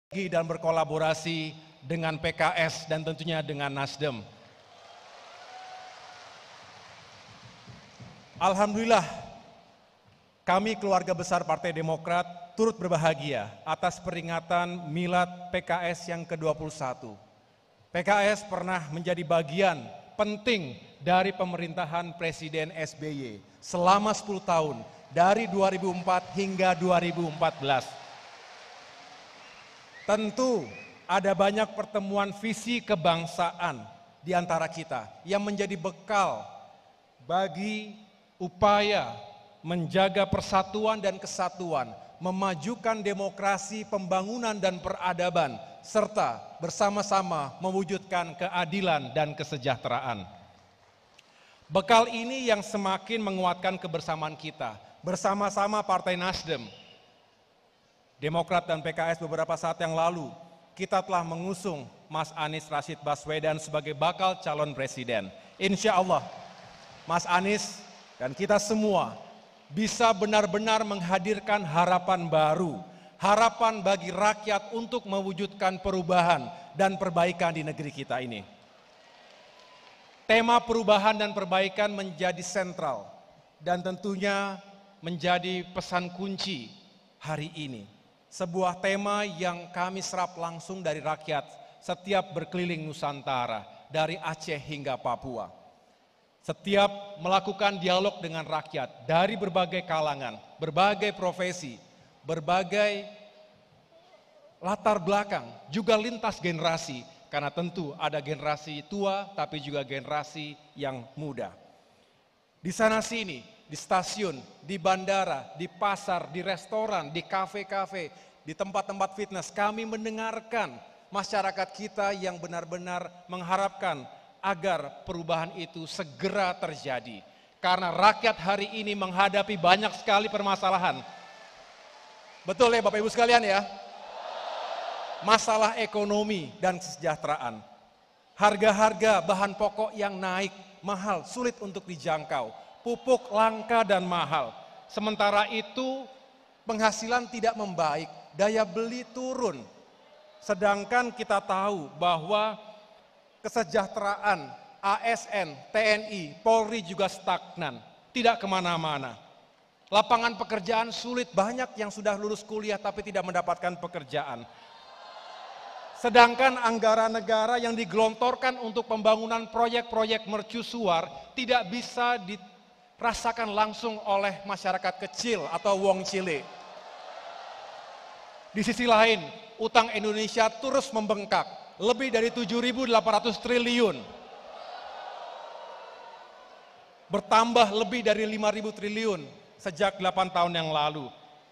dan berkolaborasi dengan PKS dan tentunya dengan Nasdem. Alhamdulillah, kami keluarga besar Partai Demokrat turut berbahagia atas peringatan Milad PKS yang ke-21. PKS pernah menjadi bagian penting dari pemerintahan Presiden SBY selama 10 tahun, dari 2004 hingga 2014. Tentu ada banyak pertemuan visi kebangsaan di antara kita yang menjadi bekal bagi upaya menjaga persatuan dan kesatuan, memajukan demokrasi, pembangunan dan peradaban, serta bersama-sama mewujudkan keadilan dan kesejahteraan. Bekal ini yang semakin menguatkan kebersamaan kita, bersama-sama Partai Nasdem, Demokrat dan PKS beberapa saat yang lalu, kita telah mengusung Mas Anies Rashid Baswedan sebagai bakal calon presiden. Insya Allah, Mas Anies dan kita semua bisa benar-benar menghadirkan harapan baru, harapan bagi rakyat untuk mewujudkan perubahan dan perbaikan di negeri kita ini. Tema perubahan dan perbaikan menjadi sentral dan tentunya menjadi pesan kunci hari ini. Sebuah tema yang kami serap langsung dari rakyat setiap berkeliling Nusantara, dari Aceh hingga Papua. Setiap melakukan dialog dengan rakyat dari berbagai kalangan, berbagai profesi, berbagai latar belakang, juga lintas generasi, karena tentu ada generasi tua tapi juga generasi yang muda. Di sana sini, di stasiun, di bandara, di pasar, di restoran, di kafe-kafe, di tempat-tempat fitness, kami mendengarkan masyarakat kita yang benar-benar mengharapkan agar perubahan itu segera terjadi. Karena rakyat hari ini menghadapi banyak sekali permasalahan. Betul ya Bapak Ibu sekalian ya? Masalah ekonomi dan kesejahteraan. Harga-harga bahan pokok yang naik, mahal, sulit untuk dijangkau. Pupuk langka dan mahal. Sementara itu penghasilan tidak membaik, daya beli turun. Sedangkan kita tahu bahwa kesejahteraan ASN, TNI, Polri juga stagnan, tidak kemana-mana. Lapangan pekerjaan sulit, banyak yang sudah lulus kuliah tapi tidak mendapatkan pekerjaan. Sedangkan anggaran negara yang digelontorkan untuk pembangunan proyek-proyek mercusuar tidak bisa dirasakan langsung oleh masyarakat kecil atau wong cilik. Di sisi lain, utang Indonesia terus membengkak, lebih dari 7.800 triliun. Bertambah lebih dari 5.000 triliun sejak 8 tahun yang lalu.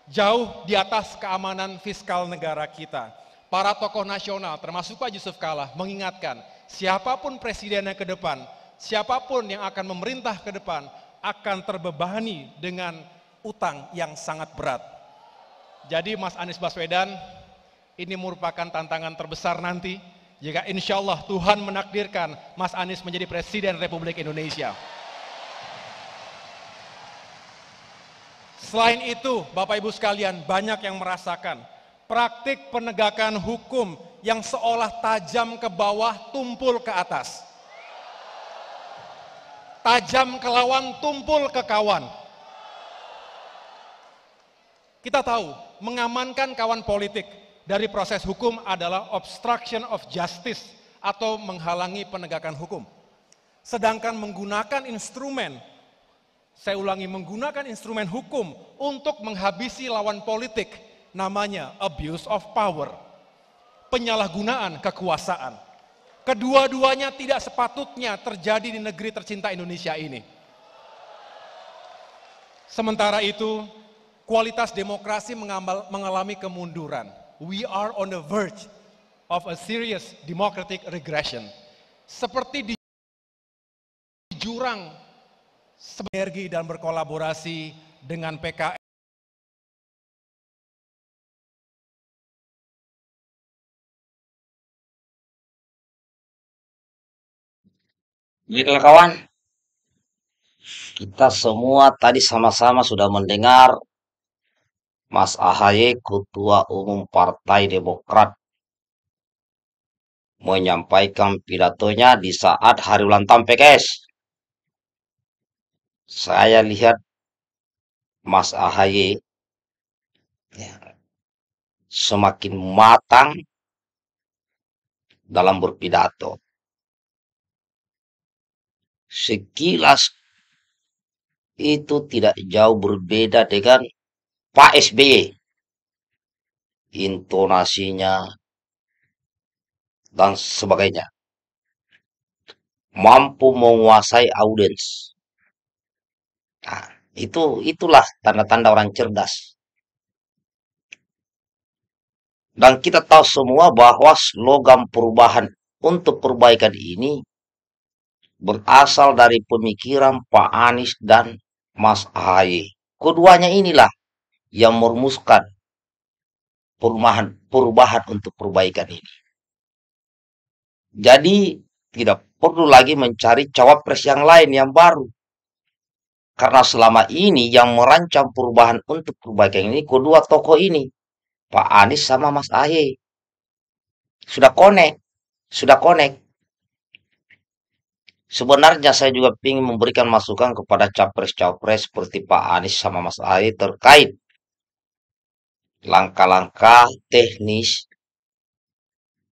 Jauh di atas keamanan fiskal negara kita. Para tokoh nasional termasuk Pak Yusuf Kalla mengingatkan, siapapun presidennya ke depan, siapapun yang akan memerintah ke depan akan terbebani dengan utang yang sangat berat. Jadi Mas Anies Baswedan, ini merupakan tantangan terbesar nanti jika insya Allah Tuhan menakdirkan Mas Anies menjadi Presiden Republik Indonesia. Selain itu, Bapak Ibu sekalian, banyak yang merasakan praktik penegakan hukum yang seolah tajam ke bawah, tumpul ke atas. Tajam ke lawan, tumpul ke kawan. Kita tahu, mengamankan kawan politik dari proses hukum adalah obstruction of justice atau menghalangi penegakan hukum. Sedangkan menggunakan instrumen, saya ulangi, menggunakan instrumen hukum untuk menghabisi lawan politik, namanya abuse of power, penyalahgunaan kekuasaan. Kedua-duanya tidak sepatutnya terjadi di negeri tercinta Indonesia ini. Sementara itu, kualitas demokrasi mengalami kemunduran. We are on the verge of a serious democratic regression. Seperti di jurang sinergi dan berkolaborasi dengan PKS. Baiklah kawan, kita semua tadi sama-sama sudah mendengar Mas AHY, Ketua Umum Partai Demokrat, menyampaikan pidatonya di saat hari ulang tahun PKS. Saya lihat Mas AHY ya, semakin matang dalam berpidato. Sekilas itu tidak jauh berbeda dengan Pak SBY. Intonasinya dan sebagainya. Mampu menguasai audiens. Nah, itulah tanda-tanda orang cerdas. Dan kita tahu semua bahwa slogan perubahan untuk perbaikan ini berasal dari pemikiran Pak Anies dan Mas Ahaye. Keduanya inilah yang merumuskan perubahan untuk perbaikan ini. Jadi tidak perlu lagi mencari cawapres yang lain yang baru. Karena selama ini yang merancang perubahan untuk perbaikan ini kedua tokoh ini, Pak Anies sama Mas Ahaye. Sudah connect, sudah connect. Sebenarnya saya juga ingin memberikan masukan kepada capres-capres seperti Pak Anies sama Mas Ahaye terkait langkah-langkah teknis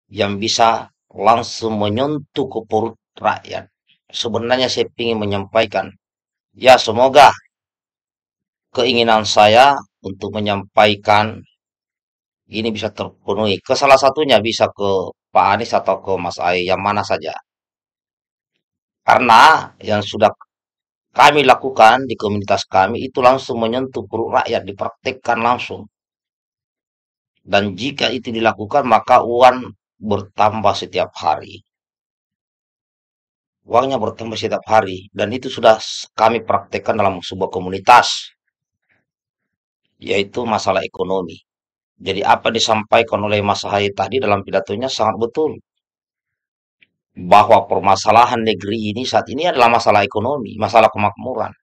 yang bisa langsung menyentuh ke perut rakyat. Sebenarnya saya ingin menyampaikan, ya semoga keinginan saya untuk menyampaikan ini bisa terpenuhi. Ke salah satunya bisa ke Pak Anies atau ke Mas Ahaye, yang mana saja. Karena yang sudah kami lakukan di komunitas kami itu langsung menyentuh perut rakyat, dipraktekkan langsung. Dan jika itu dilakukan maka uang bertambah setiap hari. Uangnya bertambah setiap hari. Dan itu sudah kami praktekkan dalam sebuah komunitas. Yaitu masalah ekonomi. Jadi apa disampaikan oleh Mas Ahaye tadi dalam pidatonya sangat betul. Bahwa permasalahan negeri ini saat ini adalah masalah ekonomi, masalah kemakmuran.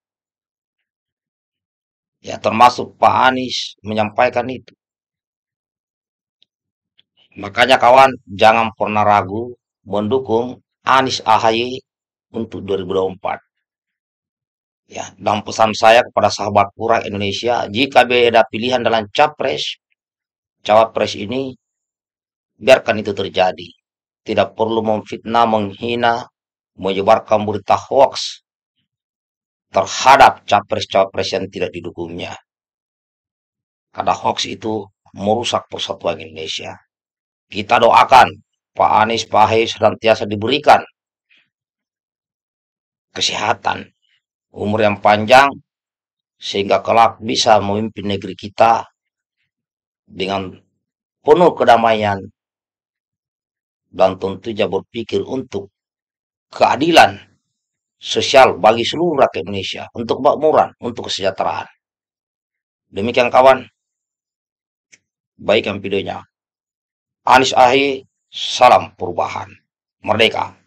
Ya termasuk Pak Anies menyampaikan itu. Makanya kawan jangan pernah ragu mendukung Anies Ahaye untuk 2024. Ya, dan pesan saya kepada sahabat kurang Indonesia, jika beda pilihan dalam cawapres ini, biarkan itu terjadi. Tidak perlu memfitnah, menghina, menyebarkan berita hoax terhadap capres-cawapres yang tidak didukungnya. Karena hoax itu merusak persatuan Indonesia. Kita doakan Pak Anies, Pak Ahaye senantiasa diberikan kesehatan, umur yang panjang, sehingga kelak bisa memimpin negeri kita dengan penuh kedamaian dan tentunya berpikir untuk keadilan sosial bagi seluruh rakyat Indonesia, untuk kemakmuran, untuk kesejahteraan. Demikian kawan, baikkan videonya. Anies Ahaye, salam perubahan. Merdeka.